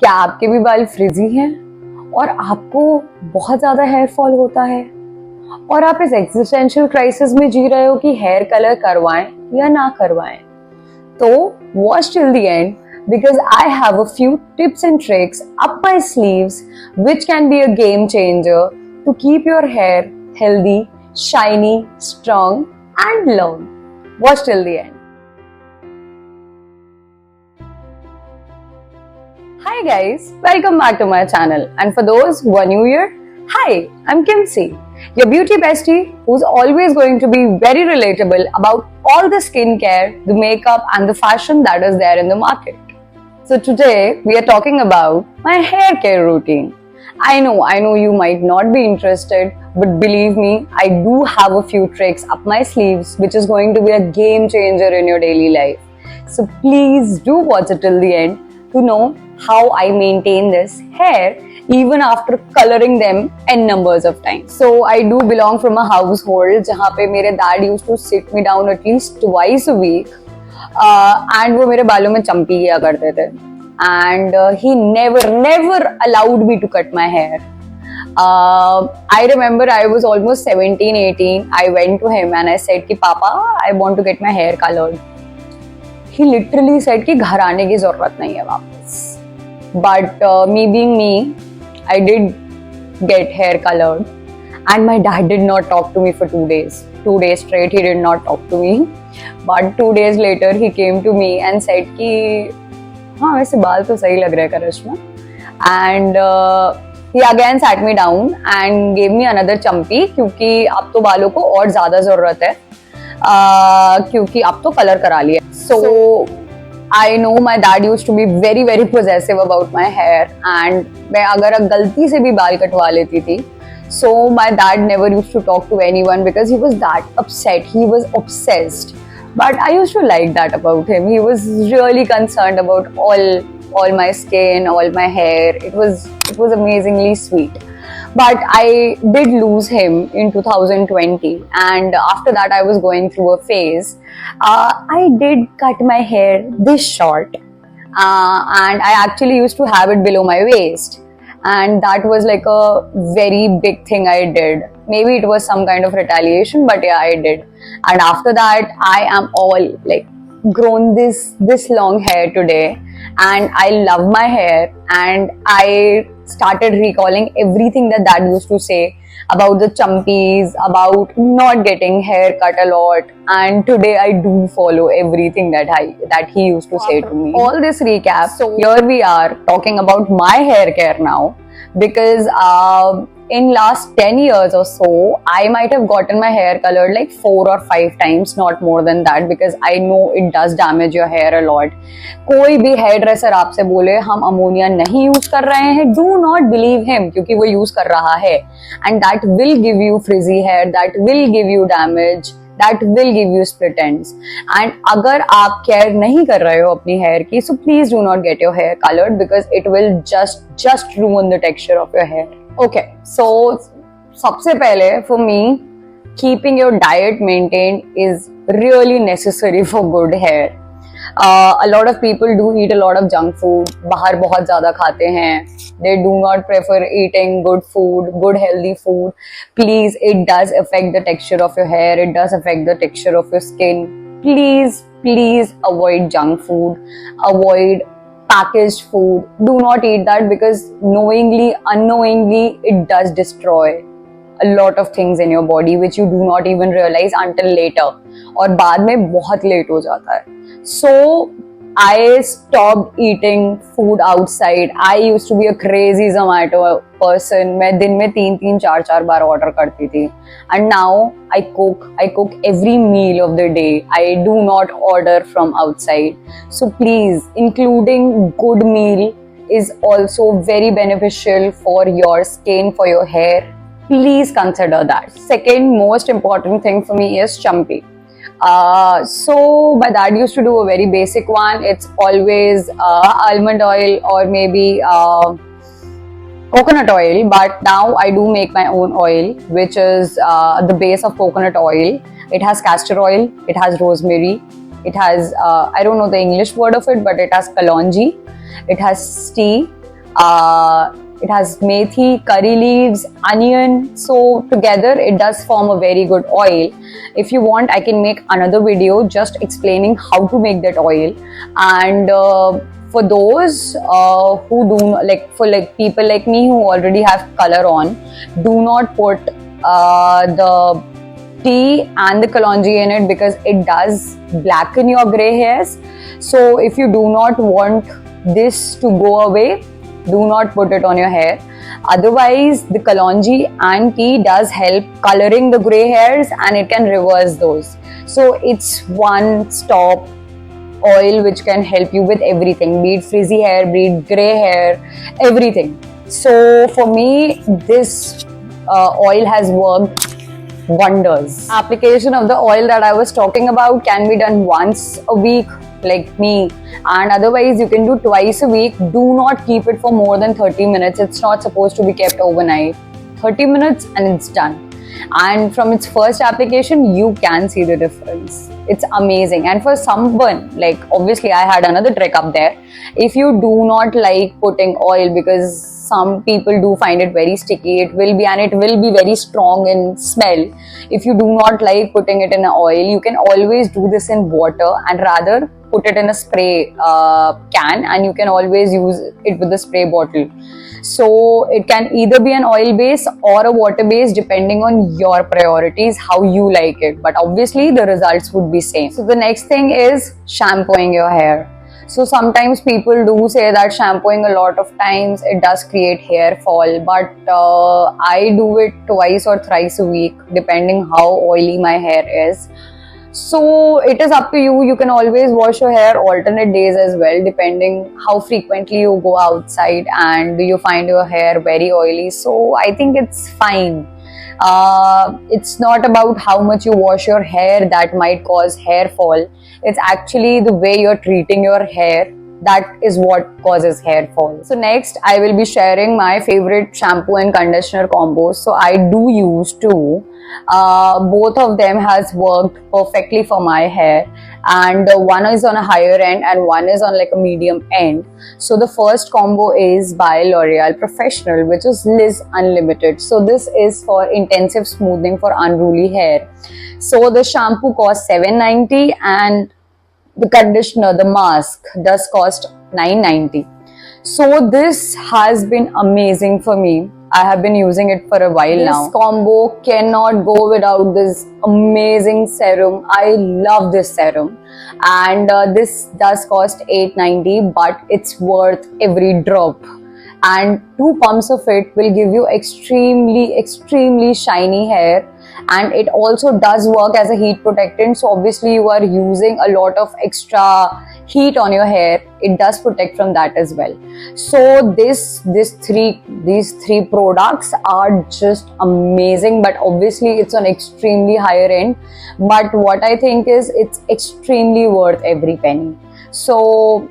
क्या आपके भी बाल फ्रिजी हैं और आपको बहुत ज्यादा हेयर फॉल होता है और आप इस एग्जिस्टेंशियल क्राइसिस में जी रहे हो कि हेयर कलर करवाएं या ना करवाएं? तो watch till the end because I have a few tips and tricks up my sleeves which can be a game changer to keep your hair healthy, shiny, strong and long. Watch till the end. Hi guys, welcome back to my channel, and for those who are new here, hi, I'm Kimsey, your beauty bestie who's always going to be very relatable about all the skincare, the makeup and the fashion that is there in the market. So today we are talking about my hair care routine. I know you might not be interested, but believe me, I do have a few tricks up my sleeves which is going to be a game changer in your daily life. So please do watch it till the end to know how I maintain this hair even after coloring them n numbers of times. So I do belong from a household जहाँ पे मेरे dad used to sit me down at least twice a week. And वो मेरे बालों में चंपी किया करते थे and he never allowed me to cut my hair. I remember I was almost 17-18. I went to him and I said कि पापा I want to get my hair colored. He literally said कि घर आने की जरूरत नहीं है वापस. But me being me, I did get hair colored and my dad did not talk to me for 2 days. 2 days straight he did not talk to me. But 2 days later he came to me and said कि हाँ वैसे बाल तो सही लग रहे हैं करिश्मा. And he again sat me down and gave me another champi क्योंकि अब तो बालों को और ज़्यादा ज़रूरत है क्योंकि अब तो कलर करा लिया. So I know my dad used to be very possessive about my hair and मैं अगर गलती से भी बाल कटवा लेती थी, so my dad never used to talk to anyone because he was that upset. He was obsessed. But I used to like that about him. He was really concerned about all my skin, all my hair. It was amazingly sweet. But I did lose him in 2020, and after that I was going through a phase. I did cut my hair this short, and I actually used to have it below my waist. And that was like a very big thing I did. Maybe it was some kind of retaliation, but yeah, I did. And after that, I am all like grown this long hair today, and I love my hair. And I started recalling everything that Dad used to say about the chumpies, about not getting hair cut a lot, and today I do follow everything that he used to say to me. All this recap, so here we are talking about my hair care now, because in last 10 years or so, I might have gotten my hair colored like 4 or 5 times, not more than that, because I know it does damage your hair a lot. कोई भी hair dresser आपसे बोले हम ammonia नहीं use कर रहे हैं, do not believe him क्योंकि वो यूज कर रहा है, and that will give you frizzy hair, that will give you damage, that will give you split ends. And अगर आप केयर नहीं कर रहे हो अपनी हेयर की, so please do not get your hair colored because it will just ruin the texture of your hair. Okay, so सबसे पहले for me, keeping your diet maintained is really necessary for good hair. A lot of people do eat a lot of junk food. बाहर बहुत ज़्यादा खाते हैं. They do not prefer eating good food, good healthy food. Please, it does affect the texture of your hair. It does affect the texture of your skin. Please avoid junk food. Avoid packaged food. Do not eat that because knowingly, unknowingly, it does destroy a lot of things in your body which you do not even realize until later. और बाद में बहुत late हो जाता है. So I stopped eating food outside. I used to be a crazy Zomato person. मैं दिन में 3 4 बार order करती थी. And now I cook every meal of the day. I do not order from outside. So please, including good meal is also very beneficial for your skin, for your hair. Please consider that. Second most important thing for me is champi. So my dad used to do a very basic one. It's always almond oil or maybe coconut oil, but now I do make my own oil, which is the base of coconut oil. It has castor oil, it has rosemary, It has, I don't know the English word of it, but it has kalonji, it has tea, it has methi, curry leaves, onion. So together it does form a very good oil. If you want, I can make another video just explaining how to make that oil. And for those who do like, for like people like me who already have color on, do not put the tea and the kalonji in it, because it does blacken your gray hairs. So if you do not want this to go away, do not put it on your hair. Otherwise, the kalonji and tea does help coloring the gray hairs, and it can reverse those. So it's one stop oil which can help you with everything, be it frizzy hair, be it gray hair, everything. So for me, this oil has worked wonders. Application of the oil that I was talking about can be done once a week like me, and otherwise you can do twice a week. Do not keep it for more than 30 minutes. It's not supposed to be kept overnight. 30 minutes and it's done. And from its first application, you can see the difference. It's amazing. And for someone, like obviously I had another trick up there. If you do not like putting oil, because some people do find it very sticky, it will be very strong in smell. If you do not like putting it in an oil, you can always do this in water and rather put it in a spray can, and you can always use it with the spray bottle. So it can either be an oil base or a water base, depending on your priorities, how you like it. But obviously the results would be same. So the next thing is shampooing your hair. So sometimes people do say that shampooing a lot of times it does create hair fall, but I do it twice or thrice a week depending how oily my hair is. So it is up to you. You can always wash your hair alternate days as well, depending how frequently you go outside and you find your hair very oily. So I think it's fine. It's not about how much you wash your hair that might cause hair fall. It's actually the way you're treating your hair that is what causes hair fall. So next I will be sharing my favorite shampoo and conditioner combos. So I do use two. Both of them has worked perfectly for my hair, and one is on a higher end and one is on like a medium end. So the first combo is by L'Oreal Professional, which is Liz Unlimited. So this is for intensive smoothing for unruly hair. So the shampoo costs $7.90 and the conditioner, the mask, does cost $9.90. So this has been amazing for me. I have been using it for a while now. This combo cannot go without this amazing serum. I love this serum, and this does cost $8.90, but it's worth every drop. And 2 pumps of it will give you extremely shiny hair, and it also does work as a heat protectant. So obviously you are using a lot of extra heat on your hair, it does protect from that as well. So these three products are just amazing, but obviously it's on extremely higher end. But what I think is it's extremely worth every penny. So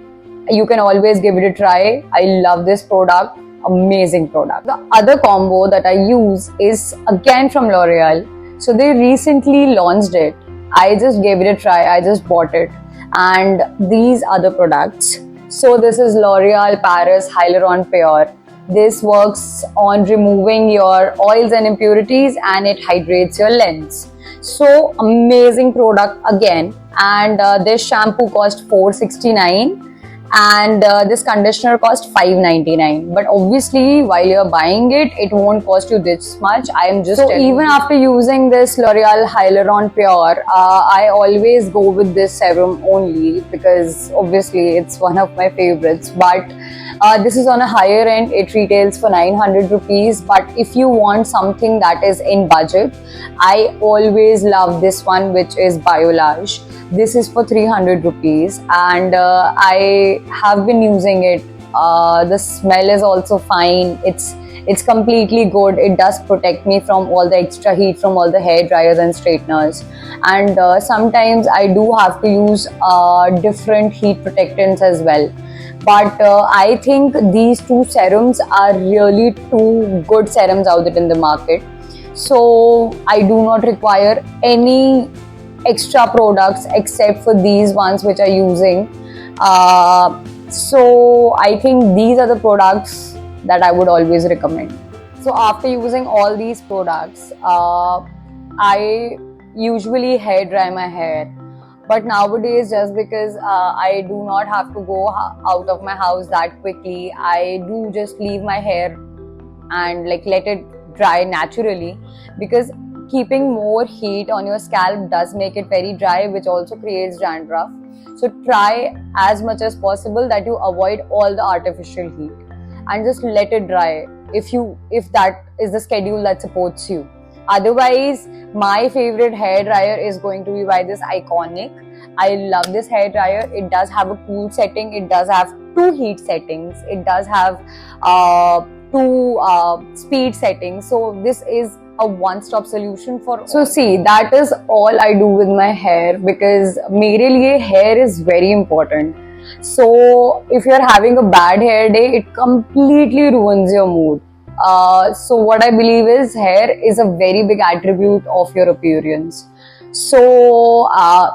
you can always give it a try. I love this product, amazing product. The other combo that I use is again from L'Oreal. So they recently launched it. I just gave it a try, I just bought it. And these are the products. So this is L'Oreal Paris Hyaluron Pure. This works on removing your oils and impurities, and it hydrates your lens. So amazing product again. And this shampoo cost $4.69. And this conditioner cost $5.99. But obviously while you're buying it, it won't cost you this much. I am just even after using this L'Oreal Hyaluron Pure, I always go with this serum only, because obviously it's one of my favorites. But this is on a higher end. It retails for 900 rupees. But if you want something that is in budget, I always love this one, which is Biolage. This is for 300 rupees, and I have been using it. The smell is also fine. It's completely good. It does protect me from all the extra heat from all the hair dryers and straighteners. And sometimes I do have to use different heat protectants as well. But I think these two serums are really two good serums out there in the market. So I do not require any extra products except for these ones which are using. So I think these are the products that I would always recommend. So after using all these products, I usually hair dry my hair. But nowadays, just because I do not have to go out of my house that quickly, I do just leave my hair and like let it dry naturally, because keeping more heat on your scalp does make it very dry, which also creates dandruff. So try as much as possible that you avoid all the artificial heat and just let it dry if that is the schedule that supports you. Otherwise, my favorite hair dryer is going to be by this Iconic. I love this hair dryer. It does have a cool setting. It does have 2 heat settings. It does have 2 speed settings. So this is a one-stop solution for. So see, that is all I do with my hair, because मेरे लिए hair is very important. So if you're having a bad hair day, it completely ruins your mood. So what I believe is hair is a very big attribute of your appearance. So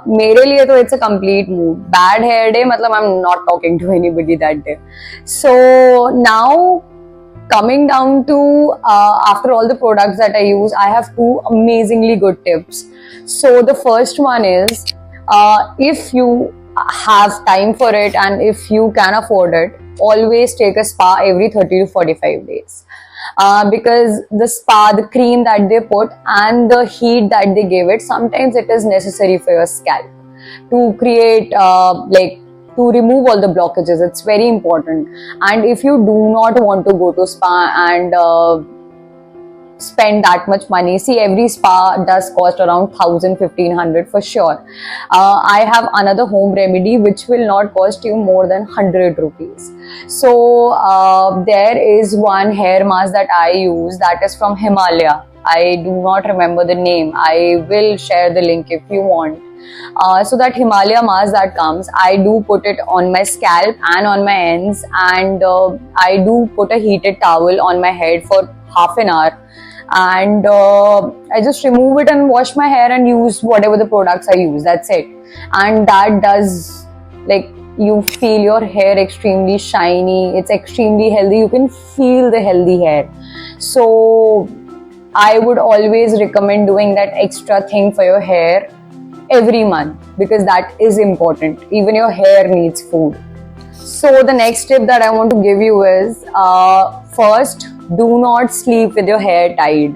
मेरे लिए तो it's a complete mood. Bad hair day मतलब I'm not talking to anybody that day. So now coming down to after all the products that I use, I have 2 amazingly good tips. So the first one is, if you have time for it and if you can afford it, always take a spa every 30 to 45 days. Because the spa, the cream that they put and the heat that they give it, sometimes it is necessary for your scalp to create to remove all the blockages. It's very important. And if you do not want to go to spa and spend that much money, see, every spa does cost around 1,000-1,500 for sure. I have another home remedy which will not cost you more than 100 rupees. So there is one hair mask that I use that is from Himalaya. I do not remember the name. I will share the link if you want. So that Himalaya mask that comes, I do put it on my scalp and on my ends, and I do put a heated towel on my head for half an hour, and I just remove it and wash my hair and use whatever the products I use. That's it. And that does, like, you feel your hair extremely shiny. It's extremely healthy. You can feel the healthy hair. So I would always recommend doing that extra thing for your hair every month, because that is important. Even your hair needs food. So the next tip that I want to give you is, first, do not sleep with your hair tied,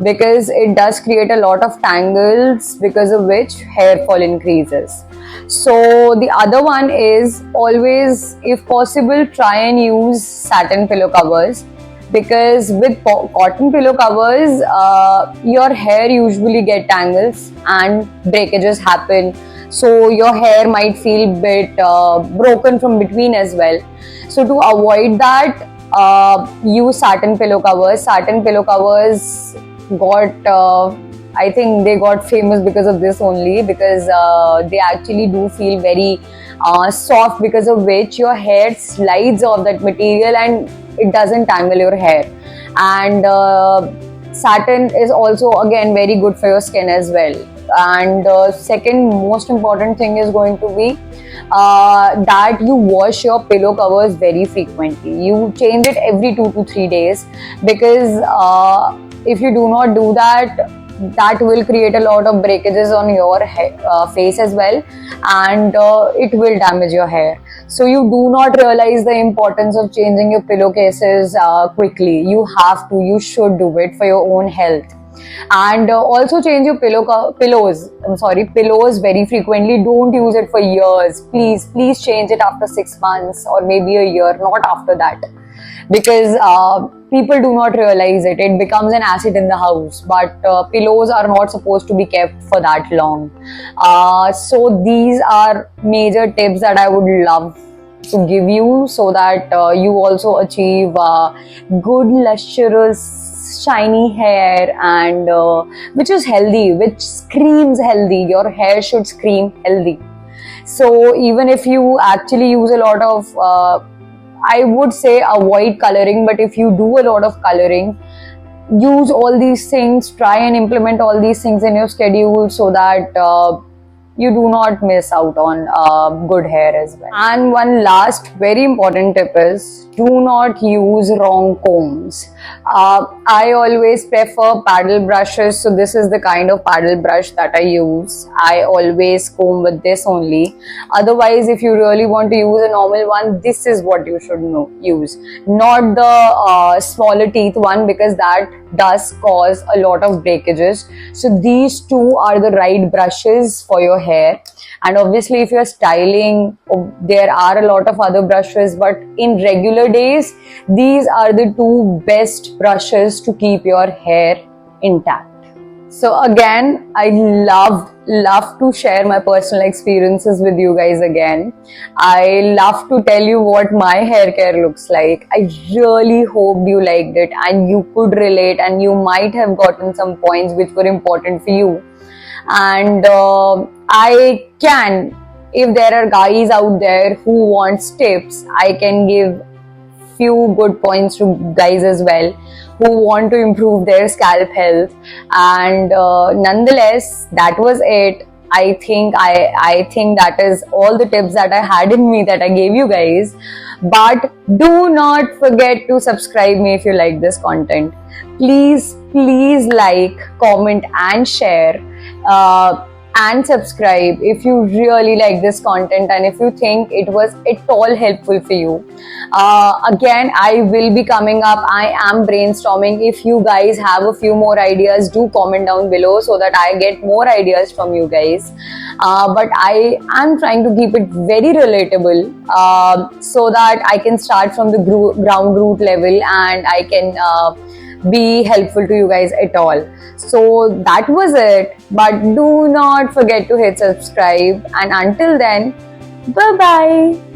because it does create a lot of tangles, because of which hair fall increases. So the other one is, always, if possible, try and use satin pillow covers, because with cotton pillow covers, your hair usually get tangles and breakages happen. So your hair might feel a bit broken from between as well. So to avoid that, use satin pillow covers. Satin pillow covers got, I think they got famous because of this only, because they actually do feel very soft, because of which your hair slides off that material and it doesn't tangle your hair. And satin is also again very good for your skin as well. And second most important thing is going to be that you wash your pillow covers very frequently. You change it every 2 to 3 days, because if you do not do that, that will create a lot of breakages on your face as well, and it will damage your hair. So you do not realize the importance of changing your pillowcases quickly. You have to, you should do it for your own health. And also change your pillows very frequently. Don't use it for years. Please change it after 6 months or maybe a year, not after that, because people do not realize it. It becomes an acid in the house, but pillows are not supposed to be kept for that long. So these are major tips that I would love to give you, so that you also achieve good, lustrous, shiny hair, and which is healthy, which screams healthy. Your hair should scream healthy. So even if you actually use a lot of I would say avoid coloring, but if you do a lot of coloring, use all these things, try and implement all these things in your schedule, so that you do not miss out on good hair as well. And one last very important tip is, do not use wrong combs. I always prefer paddle brushes, so this is the kind of paddle brush that I use. I always comb with this only. Otherwise, if you really want to use a normal one, this is what you should use, not the smaller teeth one, because that does cause a lot of breakages. So these two are the right brushes for your hair. And obviously, if you're styling, there are a lot of other brushes, but in regular days, these are the two best brushes to keep your hair intact. So again, I love to share my personal experiences with you guys again. I love to tell you what my hair care looks like. I really hope you liked it and you could relate, and you might have gotten some points which were important for you. And I can, if there are guys out there who wants tips, I can give few good points to guys as well who want to improve their scalp health. And nonetheless, that was it. I think that is all the tips that I had in me that I gave you guys. But do not forget to subscribe me if you like this content. Please like, comment and share. And subscribe if you really like this content and if you think it was at all helpful for you. Again, I will be coming up. I am brainstorming. If you guys have a few more ideas, do comment down below so that I get more ideas from you guys. But I am trying to keep it very relatable so that I can start from the ground root level and I can be helpful to you guys at all. So that was it, but do not forget to hit subscribe, and until then, bye bye.